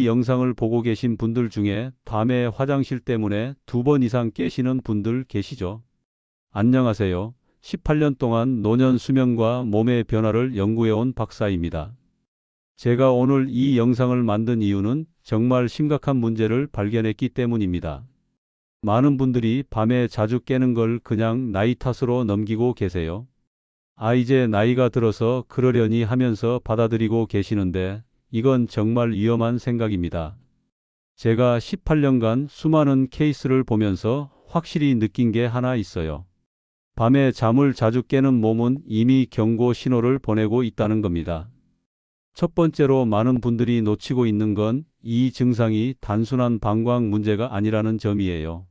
이 영상을 보고 계신 분들 중에 밤에 화장실 때문에 2번 이상 깨시는 분들 계시죠? 안녕하세요. 18년 동안 노년 수면과 몸의 변화를 연구해온 박사입니다. 제가 오늘 이 영상을 만든 이유는 정말 심각한 문제를 발견했기 때문입니다. 많은 분들이 밤에 자주 깨는 걸 그냥 나이 탓으로 넘기고 계세요. 이제 나이가 들어서 그러려니 하면서 받아들이고 계시는데 이건 정말 위험한 생각입니다. 제가 18년간 수많은 케이스를 보면서 확실히 느낀 게 하나 있어요. 밤에 잠을 자주 깨는 몸은 이미 경고 신호를 보내고 있다는 겁니다. 첫 번째로 많은 분들이 놓치고 있는 건 이 증상이 단순한 방광 문제가 아니라는 점이에요.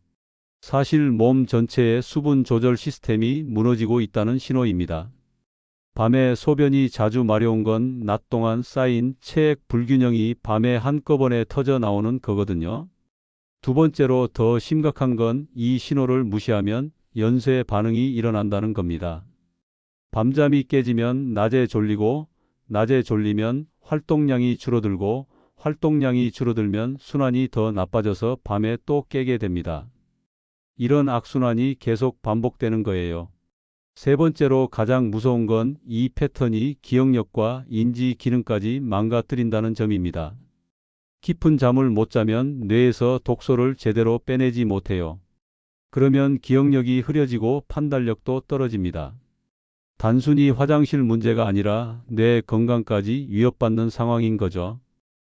사실 몸 전체의 수분 조절 시스템이 무너지고 있다는 신호입니다. 밤에 소변이 자주 마려운 건 낮 동안 쌓인 체액 불균형이 밤에 한꺼번에 터져 나오는 거거든요. 두 번째로 더 심각한 건 이 신호를 무시하면 연쇄 반응이 일어난다는 겁니다. 밤잠이 깨지면 낮에 졸리고, 낮에 졸리면 활동량이 줄어들고, 활동량이 줄어들면 순환이 더 나빠져서 밤에 또 깨게 됩니다. 이런 악순환이 계속 반복되는 거예요. 세 번째로 가장 무서운 건 이 패턴이 기억력과 인지 기능까지 망가뜨린다는 점입니다. 깊은 잠을 못 자면 뇌에서 독소를 제대로 빼내지 못해요. 그러면 기억력이 흐려지고 판단력도 떨어집니다. 단순히 화장실 문제가 아니라 뇌 건강까지 위협받는 상황인 거죠.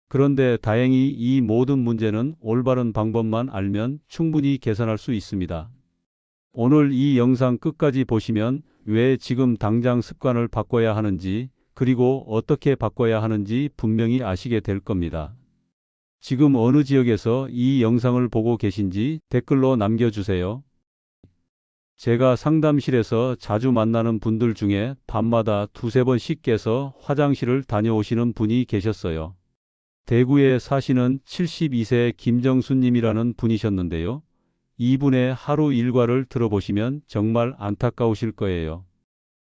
그런데 다행히 이 모든 문제는 올바른 방법만 알면 충분히 개선할 수 있습니다. 오늘 이 영상 끝까지 보시면 왜 지금 당장 습관을 바꿔야 하는지, 그리고 어떻게 바꿔야 하는지 분명히 아시게 될 겁니다. 지금 어느 지역에서 이 영상을 보고 계신지 댓글로 남겨주세요. 제가 상담실에서 자주 만나는 분들 중에 밤마다 2~3번씩 깨서 화장실을 다녀오시는 분이 계셨어요. 대구에 사시는 72세 김정수님이라는 분이셨는데요. 이분의 하루 일과를 들어보시면 정말 안타까우실 거예요.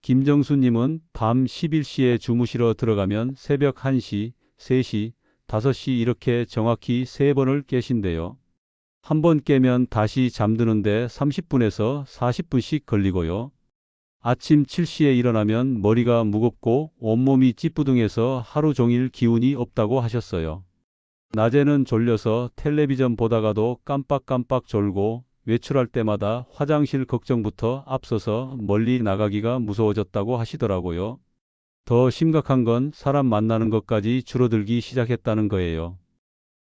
김정수님은 밤 11시에 주무시러 들어가면 새벽 1시, 3시, 5시 이렇게 정확히 3번을 깨신대요. 한 번 깨면 다시 잠드는데 30분에서 40분씩 걸리고요. 아침 7시에 일어나면 머리가 무겁고 온몸이 찌뿌둥해서 하루 종일 기운이 없다고 하셨어요. 낮에는 졸려서 텔레비전 보다가도 깜빡깜빡 졸고 외출할 때마다 화장실 걱정부터 앞서서 멀리 나가기가 무서워졌다고 하시더라고요. 더 심각한 건 사람 만나는 것까지 줄어들기 시작했다는 거예요.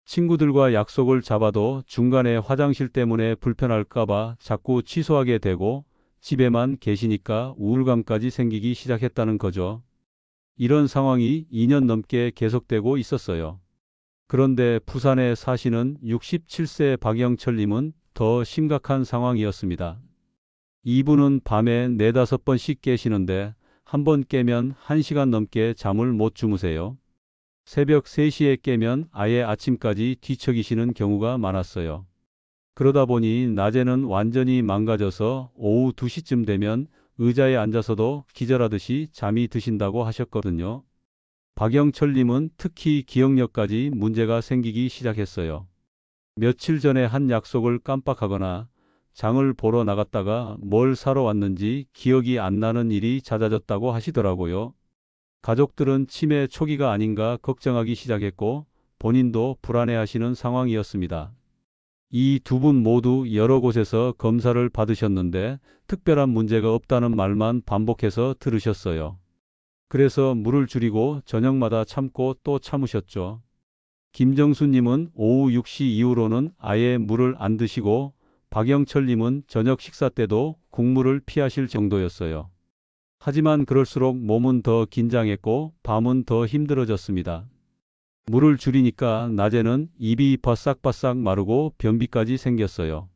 친구들과 약속을 잡아도 중간에 화장실 때문에 불편할까봐 자꾸 취소하게 되고 집에만 계시니까 우울감까지 생기기 시작했다는 거죠. 이런 상황이 2년 넘게 계속되고 있었어요. 그런데 부산에 사시는 67세 박영철님은 더 심각한 상황이었습니다. 이분은 밤에 4~5번씩 깨시는데 한 번 깨면 1시간 넘게 잠을 못 주무세요. 새벽 3시에 깨면 아예 아침까지 뒤척이시는 경우가 많았어요. 그러다 보니 낮에는 완전히 망가져서 오후 2시쯤 되면 의자에 앉아서도 기절하듯이 잠이 드신다고 하셨거든요. 박영철님은 특히 기억력까지 문제가 생기기 시작했어요. 며칠 전에 한 약속을 깜빡하거나 장을 보러 나갔다가 뭘 사러 왔는지 기억이 안 나는 일이 잦아졌다고 하시더라고요. 가족들은 치매 초기가 아닌가 걱정하기 시작했고 본인도 불안해하시는 상황이었습니다. 이 두 분 모두 여러 곳에서 검사를 받으셨는데 특별한 문제가 없다는 말만 반복해서 들으셨어요. 그래서 물을 줄이고 저녁마다 참고 또 참으셨죠. 김정수님은 오후 6시 이후로는 아예 물을 안 드시고 박영철님은 저녁 식사 때도 국물을 피하실 정도였어요. 하지만 그럴수록 몸은 더 긴장했고 밤은 더 힘들어졌습니다. 물을 줄이니까 낮에는 입이 바싹바싹 마르고 변비까지 생겼어요.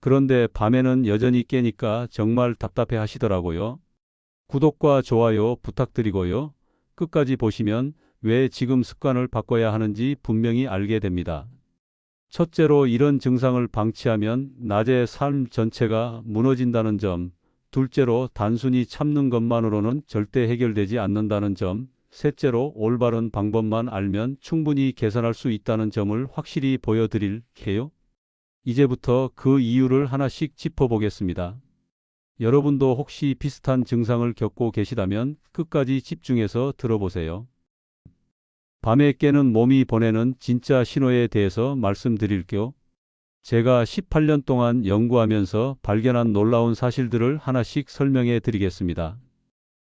그런데 밤에는 여전히 깨니까 정말 답답해 하시더라고요. 구독과 좋아요 부탁드리고요. 끝까지 보시면 왜 지금 습관을 바꿔야 하는지 분명히 알게 됩니다. 첫째로 이런 증상을 방치하면 낮의 삶 전체가 무너진다는 점, 둘째로 단순히 참는 것만으로는 절대 해결되지 않는다는 점, 셋째로 올바른 방법만 알면 충분히 개선할 수 있다는 점을 확실히 보여드릴게요. 이제부터 그 이유를 하나씩 짚어보겠습니다. 여러분도 혹시 비슷한 증상을 겪고 계시다면 끝까지 집중해서 들어보세요. 밤에 깨는 몸이 보내는 진짜 신호에 대해서 말씀드릴게요. 제가 18년 동안 연구하면서 발견한 놀라운 사실들을 하나씩 설명해 드리겠습니다.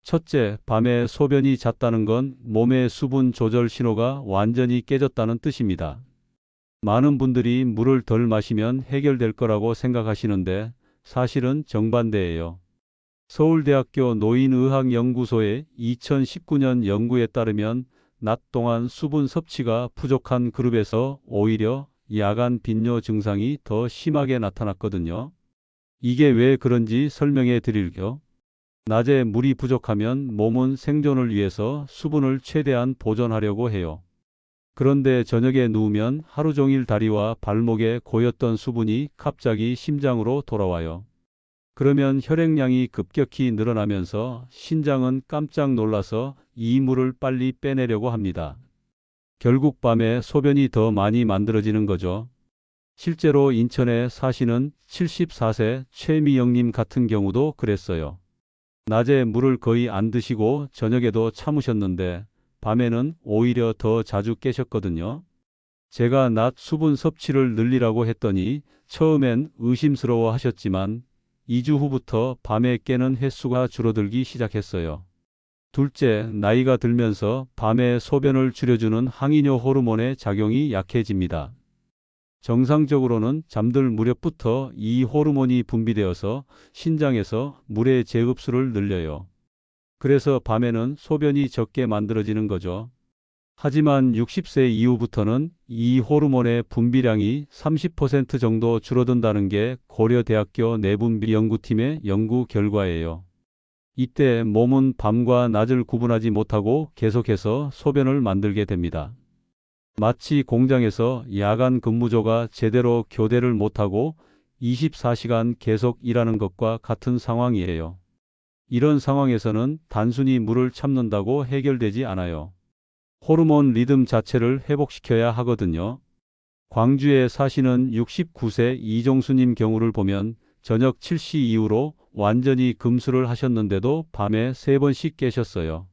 첫째, 밤에 소변이 잦다는 건 몸의 수분 조절 신호가 완전히 깨졌다는 뜻입니다. 많은 분들이 물을 덜 마시면 해결될 거라고 생각하시는데 사실은 정반대예요. 서울대학교 노인의학연구소의 2019년 연구에 따르면 낮 동안 수분 섭취가 부족한 그룹에서 오히려 야간 빈뇨 증상이 더 심하게 나타났거든요. 이게 왜 그런지 설명해 드릴게요. 낮에 물이 부족하면 몸은 생존을 위해서 수분을 최대한 보존하려고 해요. 그런데 저녁에 누우면 하루 종일 다리와 발목에 고였던 수분이 갑자기 심장으로 돌아와요. 그러면 혈액량이 급격히 늘어나면서 신장은 깜짝 놀라서 이 물을 빨리 빼내려고 합니다. 결국 밤에 소변이 더 많이 만들어지는 거죠. 실제로 인천에 사시는 74세 최미영님 같은 경우도 그랬어요. 낮에 물을 거의 안 드시고 저녁에도 참으셨는데 밤에는 오히려 더 자주 깨셨거든요. 제가 낮 수분 섭취를 늘리라고 했더니 처음엔 의심스러워 하셨지만 2주 후부터 밤에 깨는 횟수가 줄어들기 시작했어요. 둘째, 나이가 들면서 밤에 소변을 줄여주는 항이뇨 호르몬의 작용이 약해집니다. 정상적으로는 잠들 무렵부터 이 호르몬이 분비되어서 신장에서 물의 재흡수를 늘려요. 그래서 밤에는 소변이 적게 만들어지는 거죠. 하지만 60세 이후부터는 이 호르몬의 분비량이 30% 정도 줄어든다는 게 고려대학교 내분비 연구팀의 연구 결과예요. 이때 몸은 밤과 낮을 구분하지 못하고 계속해서 소변을 만들게 됩니다. 마치 공장에서 야간 근무조가 제대로 교대를 못하고 24시간 계속 일하는 것과 같은 상황이에요. 이런 상황에서는 단순히 물을 참는다고 해결되지 않아요. 호르몬 리듬 자체를 회복시켜야 하거든요. 광주에 사시는 69세 이종수님 경우를 보면 저녁 7시 이후로 완전히 금수를 하셨는데도 밤에 3번씩 깨셨어요.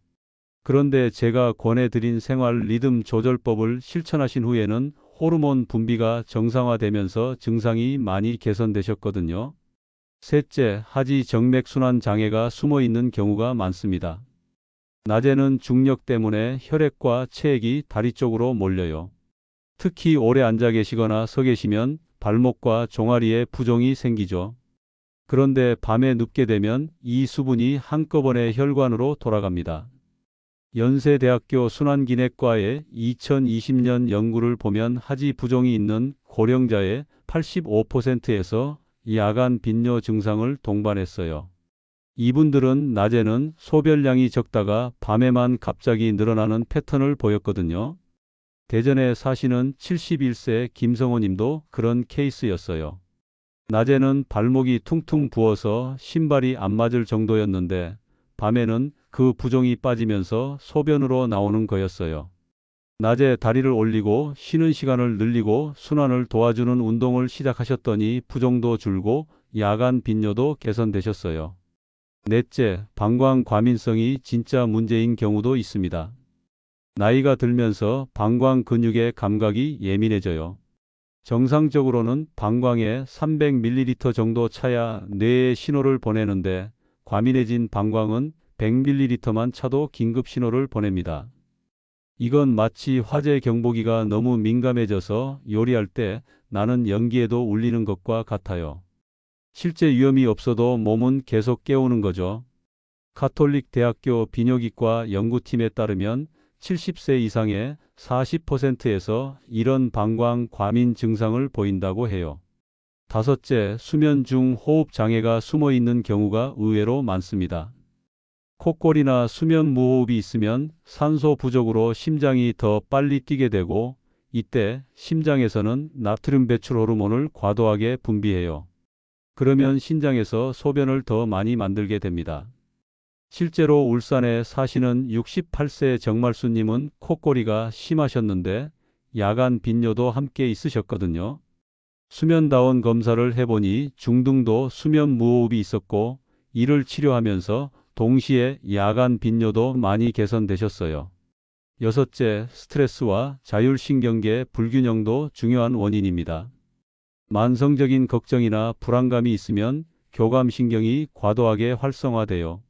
그런데 제가 권해드린 생활 리듬 조절법을 실천하신 후에는 호르몬 분비가 정상화되면서 증상이 많이 개선되셨거든요. 셋째, 하지 정맥순환 장애가 숨어 있는 경우가 많습니다. 낮에는 중력 때문에 혈액과 체액이 다리 쪽으로 몰려요. 특히 오래 앉아 계시거나 서 계시면 발목과 종아리에 부종이 생기죠. 그런데 밤에 눕게 되면 이 수분이 한꺼번에 혈관으로 돌아갑니다. 연세대학교 순환기내과의 2020년 연구를 보면 하지 부종이 있는 고령자의 85%에서 야간 빈뇨 증상을 동반했어요. 이분들은 낮에는 소변량이 적다가 밤에만 갑자기 늘어나는 패턴을 보였거든요. 대전에 사시는 71세 김성호 님도 그런 케이스였어요. 낮에는 발목이 퉁퉁 부어서 신발이 안 맞을 정도였는데 밤에는 그 부종이 빠지면서 소변으로 나오는 거였어요. 낮에 다리를 올리고 쉬는 시간을 늘리고 순환을 도와주는 운동을 시작하셨더니 부종도 줄고 야간 빈뇨도 개선되셨어요. 넷째, 방광 과민성이 진짜 문제인 경우도 있습니다. 나이가 들면서 방광 근육의 감각이 예민해져요. 정상적으로는 방광에 300ml 정도 차야 뇌에 신호를 보내는데 과민해진 방광은 100ml만 차도 긴급 신호를 보냅니다. 이건 마치 화재 경보기가 너무 민감해져서 요리할 때 나는 연기에도 울리는 것과 같아요. 실제 위험이 없어도 몸은 계속 깨우는 거죠. 가톨릭 대학교 비뇨기과 연구팀에 따르면 70세 이상의 40%에서 이런 방광 과민 증상을 보인다고 해요. 다섯째, 수면 중 호흡 장애가 숨어 있는 경우가 의외로 많습니다. 콧골이나 수면 무호흡이 있으면 산소 부족으로 심장이 더 빨리 뛰게 되고 이때 심장에서는 나트륨 배출 호르몬을 과도하게 분비해요. 그러면 신장에서 소변을 더 많이 만들게 됩니다. 실제로 울산에 사시는 68세 정말수님은 콧골이가 심하셨는데 야간 빈뇨도 함께 있으셨거든요. 수면다운 검사를 해보니 중등도 수면 무호흡이 있었고 이를 치료하면서 동시에 야간 빈뇨도 많이 개선되셨어요. 여섯째, 스트레스와 자율신경계 불균형도 중요한 원인입니다. 만성적인 걱정이나 불안감이 있으면 교감신경이 과도하게 활성화돼요.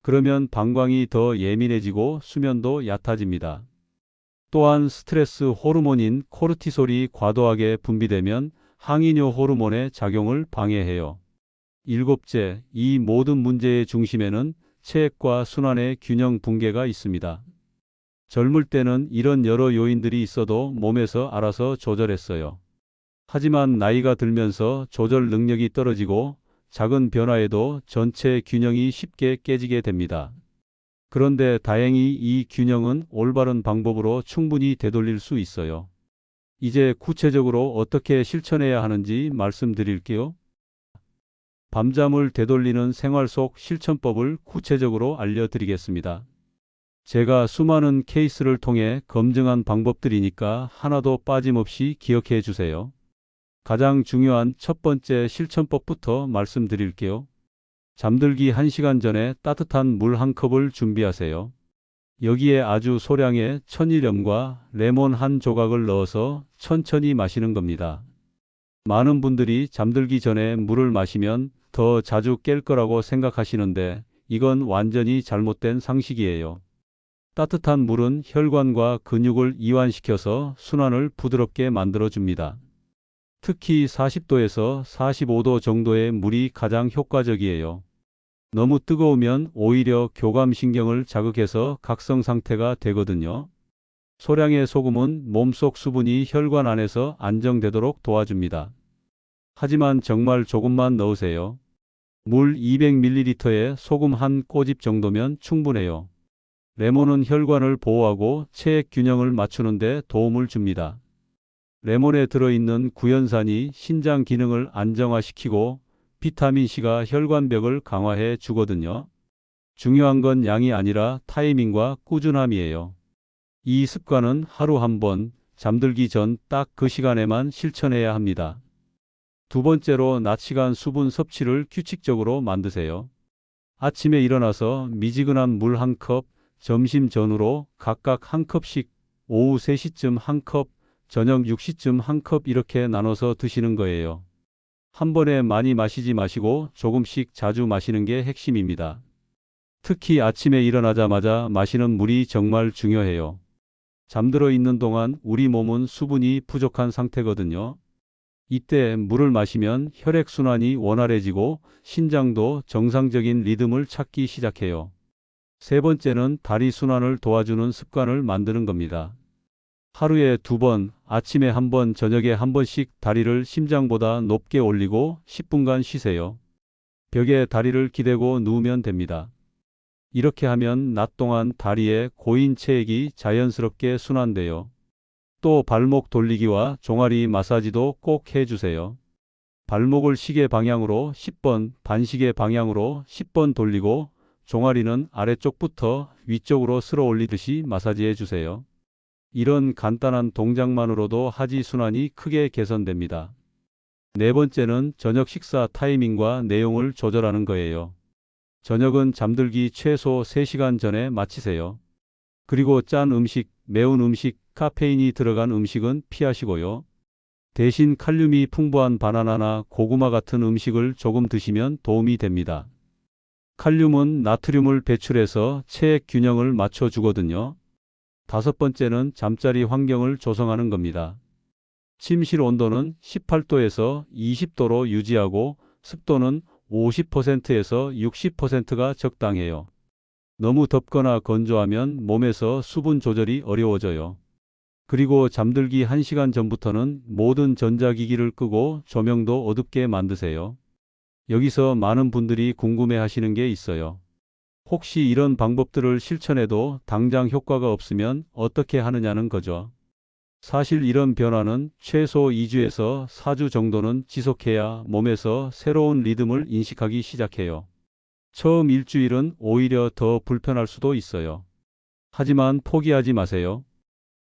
그러면 방광이 더 예민해지고 수면도 얕아집니다. 또한 스트레스 호르몬인 코르티솔이 과도하게 분비되면 항이뇨 호르몬의 작용을 방해해요. 일곱째, 이 모든 문제의 중심에는 체액과 순환의 균형 붕괴가 있습니다. 젊을 때는 이런 여러 요인들이 있어도 몸에서 알아서 조절했어요. 하지만 나이가 들면서 조절 능력이 떨어지고 작은 변화에도 전체 균형이 쉽게 깨지게 됩니다. 그런데 다행히 이 균형은 올바른 방법으로 충분히 되돌릴 수 있어요. 이제 구체적으로 어떻게 실천해야 하는지 말씀드릴게요. 밤잠을 되돌리는 생활 속 실천법을 구체적으로 알려드리겠습니다. 제가 수많은 케이스를 통해 검증한 방법들이니까 하나도 빠짐없이 기억해 주세요. 가장 중요한 첫 번째 실천법부터 말씀드릴게요. 잠들기 1시간 전에 따뜻한 물 한 컵을 준비하세요. 여기에 아주 소량의 천일염과 레몬 한 조각을 넣어서 천천히 마시는 겁니다. 많은 분들이 잠들기 전에 물을 마시면 더 자주 깰 거라고 생각하시는데 이건 완전히 잘못된 상식이에요. 따뜻한 물은 혈관과 근육을 이완시켜서 순환을 부드럽게 만들어줍니다. 특히 40도에서 45도 정도의 물이 가장 효과적이에요. 너무 뜨거우면 오히려 교감신경을 자극해서 각성 상태가 되거든요. 소량의 소금은 몸속 수분이 혈관 안에서 안정되도록 도와줍니다. 하지만 정말 조금만 넣으세요. 물 200ml에 소금 한 꼬집 정도면 충분해요. 레몬은 혈관을 보호하고 체액 균형을 맞추는 데 도움을 줍니다. 레몬에 들어있는 구연산이 신장 기능을 안정화시키고 비타민C가 혈관벽을 강화해 주거든요. 중요한 건 양이 아니라 타이밍과 꾸준함이에요. 이 습관은 하루 한 번, 잠들기 전 딱 그 시간에만 실천해야 합니다. 두 번째로 낮 시간 수분 섭취를 규칙적으로 만드세요. 아침에 일어나서 미지근한 물 한 컵, 점심 전후로 각각 한 컵씩, 오후 3시쯤 한 컵, 저녁 6시쯤 한 컵 이렇게 나눠서 드시는 거예요. 한 번에 많이 마시지 마시고 조금씩 자주 마시는 게 핵심입니다. 특히 아침에 일어나자마자 마시는 물이 정말 중요해요. 잠들어 있는 동안 우리 몸은 수분이 부족한 상태거든요. 이때 물을 마시면 혈액순환이 원활해지고 신장도 정상적인 리듬을 찾기 시작해요. 세 번째는 다리 순환을 도와주는 습관을 만드는 겁니다. 하루에 2번, 아침에 1번, 저녁에 1번씩 다리를 심장보다 높게 올리고 10분간 쉬세요. 벽에 다리를 기대고 누우면 됩니다. 이렇게 하면 낮 동안 다리에 고인 체액이 자연스럽게 순환돼요. 또 발목 돌리기와 종아리 마사지도 꼭 해주세요. 발목을 시계 방향으로 10번, 반시계 방향으로 10번 돌리고 종아리는 아래쪽부터 위쪽으로 쓸어 올리듯이 마사지해 주세요. 이런 간단한 동작만으로도 하지순환이 크게 개선됩니다. 네 번째는 저녁 식사 타이밍과 내용을 조절하는 거예요. 저녁은 잠들기 최소 3시간 전에 마치세요. 그리고 짠 음식, 매운 음식, 카페인이 들어간 음식은 피하시고요. 대신 칼륨이 풍부한 바나나나 고구마 같은 음식을 조금 드시면 도움이 됩니다. 칼륨은 나트륨을 배출해서 체액 균형을 맞춰주거든요. 다섯 번째는 잠자리 환경을 조성하는 겁니다. 침실 온도는 18도에서 20도로 유지하고 습도는 50%에서 60%가 적당해요. 너무 덥거나 건조하면 몸에서 수분 조절이 어려워져요. 그리고 잠들기 1시간 전부터는 모든 전자기기를 끄고 조명도 어둡게 만드세요. 여기서 많은 분들이 궁금해 하시는 게 있어요. 혹시 이런 방법들을 실천해도 당장 효과가 없으면 어떻게 하느냐는 거죠. 사실 이런 변화는 최소 2주에서 4주 정도는 지속해야 몸에서 새로운 리듬을 인식하기 시작해요. 처음 일주일은 오히려 더 불편할 수도 있어요. 하지만 포기하지 마세요.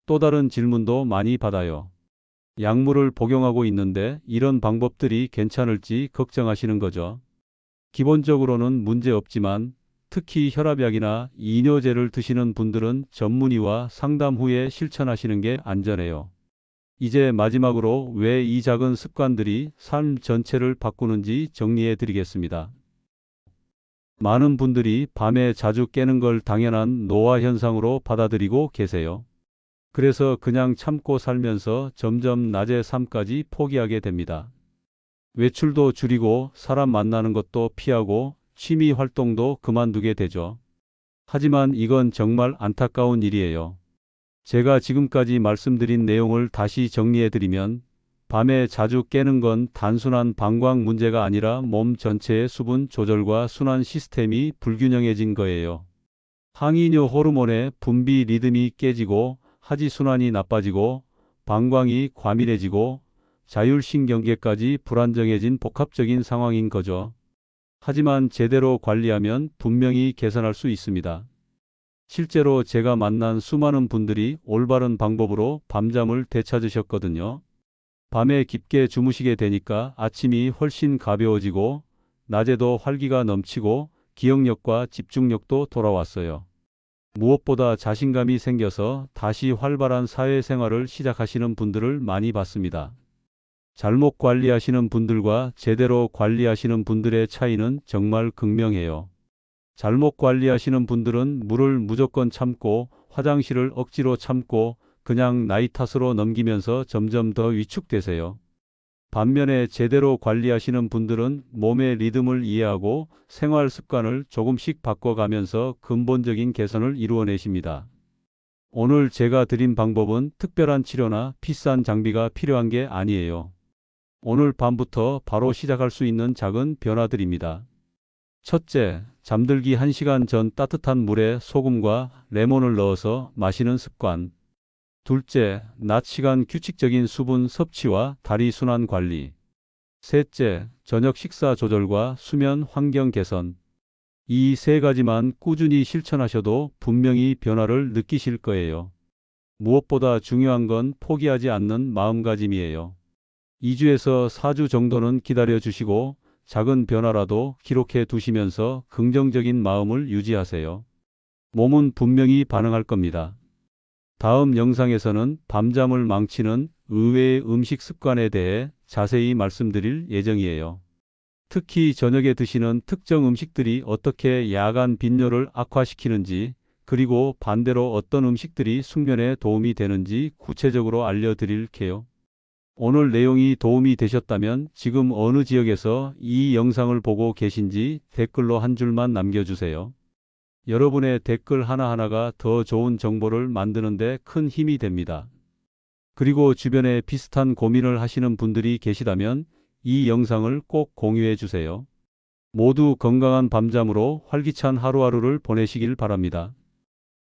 또 다른 질문도 많이 받아요. 약물을 복용하고 있는데 이런 방법들이 괜찮을지 걱정하시는 거죠. 기본적으로는 문제 없지만 특히 혈압약이나 이뇨제를 드시는 분들은 전문의와 상담 후에 실천하시는 게 안전해요. 이제 마지막으로 왜 이 작은 습관들이 삶 전체를 바꾸는지 정리해 드리겠습니다. 많은 분들이 밤에 자주 깨는 걸 당연한 노화 현상으로 받아들이고 계세요. 그래서 그냥 참고 살면서 점점 낮의 삶까지 포기하게 됩니다. 외출도 줄이고 사람 만나는 것도 피하고 취미 활동도 그만두게 되죠. 하지만 이건 정말 안타까운 일이에요. 제가 지금까지 말씀드린 내용을 다시 정리해드리면 밤에 자주 깨는 건 단순한 방광 문제가 아니라 몸 전체의 수분 조절과 순환 시스템이 불균형해진 거예요. 항이뇨 호르몬의 분비 리듬이 깨지고 하지순환이 나빠지고 방광이 과민해지고 자율신경계까지 불안정해진 복합적인 상황인 거죠. 하지만 제대로 관리하면 분명히 개선할 수 있습니다. 실제로 제가 만난 수많은 분들이 올바른 방법으로 밤잠을 되찾으셨거든요. 밤에 깊게 주무시게 되니까 아침이 훨씬 가벼워지고 낮에도 활기가 넘치고 기억력과 집중력도 돌아왔어요. 무엇보다 자신감이 생겨서 다시 활발한 사회생활을 시작하시는 분들을 많이 봤습니다. 잘못 관리하시는 분들과 제대로 관리하시는 분들의 차이는 정말 극명해요. 잘못 관리하시는 분들은 물을 무조건 참고 화장실을 억지로 참고 그냥 나이 탓으로 넘기면서 점점 더 위축되세요. 반면에 제대로 관리하시는 분들은 몸의 리듬을 이해하고 생활 습관을 조금씩 바꿔가면서 근본적인 개선을 이루어내십니다. 오늘 제가 드린 방법은 특별한 치료나 비싼 장비가 필요한 게 아니에요. 오늘 밤부터 바로 시작할 수 있는 작은 변화들입니다. 첫째, 잠들기 1시간 전 따뜻한 물에 소금과 레몬을 넣어서 마시는 습관. 둘째, 낮 시간 규칙적인 수분 섭취와 다리 순환 관리. 셋째, 저녁 식사 조절과 수면 환경 개선. 이 세 가지만 꾸준히 실천하셔도 분명히 변화를 느끼실 거예요. 무엇보다 중요한 건 포기하지 않는 마음가짐이에요. 2주에서 4주 정도는 기다려 주시고 작은 변화라도 기록해 두시면서 긍정적인 마음을 유지하세요. 몸은 분명히 반응할 겁니다. 다음 영상에서는 밤잠을 망치는 의외의 음식 습관에 대해 자세히 말씀드릴 예정이에요. 특히 저녁에 드시는 특정 음식들이 어떻게 야간 빈뇨를 악화시키는지, 그리고 반대로 어떤 음식들이 숙면에 도움이 되는지 구체적으로 알려드릴게요. 오늘 내용이 도움이 되셨다면 지금 어느 지역에서 이 영상을 보고 계신지 댓글로 한 줄만 남겨주세요. 여러분의 댓글 하나하나가 더 좋은 정보를 만드는 데 큰 힘이 됩니다. 그리고 주변에 비슷한 고민을 하시는 분들이 계시다면 이 영상을 꼭 공유해 주세요. 모두 건강한 밤잠으로 활기찬 하루하루를 보내시길 바랍니다.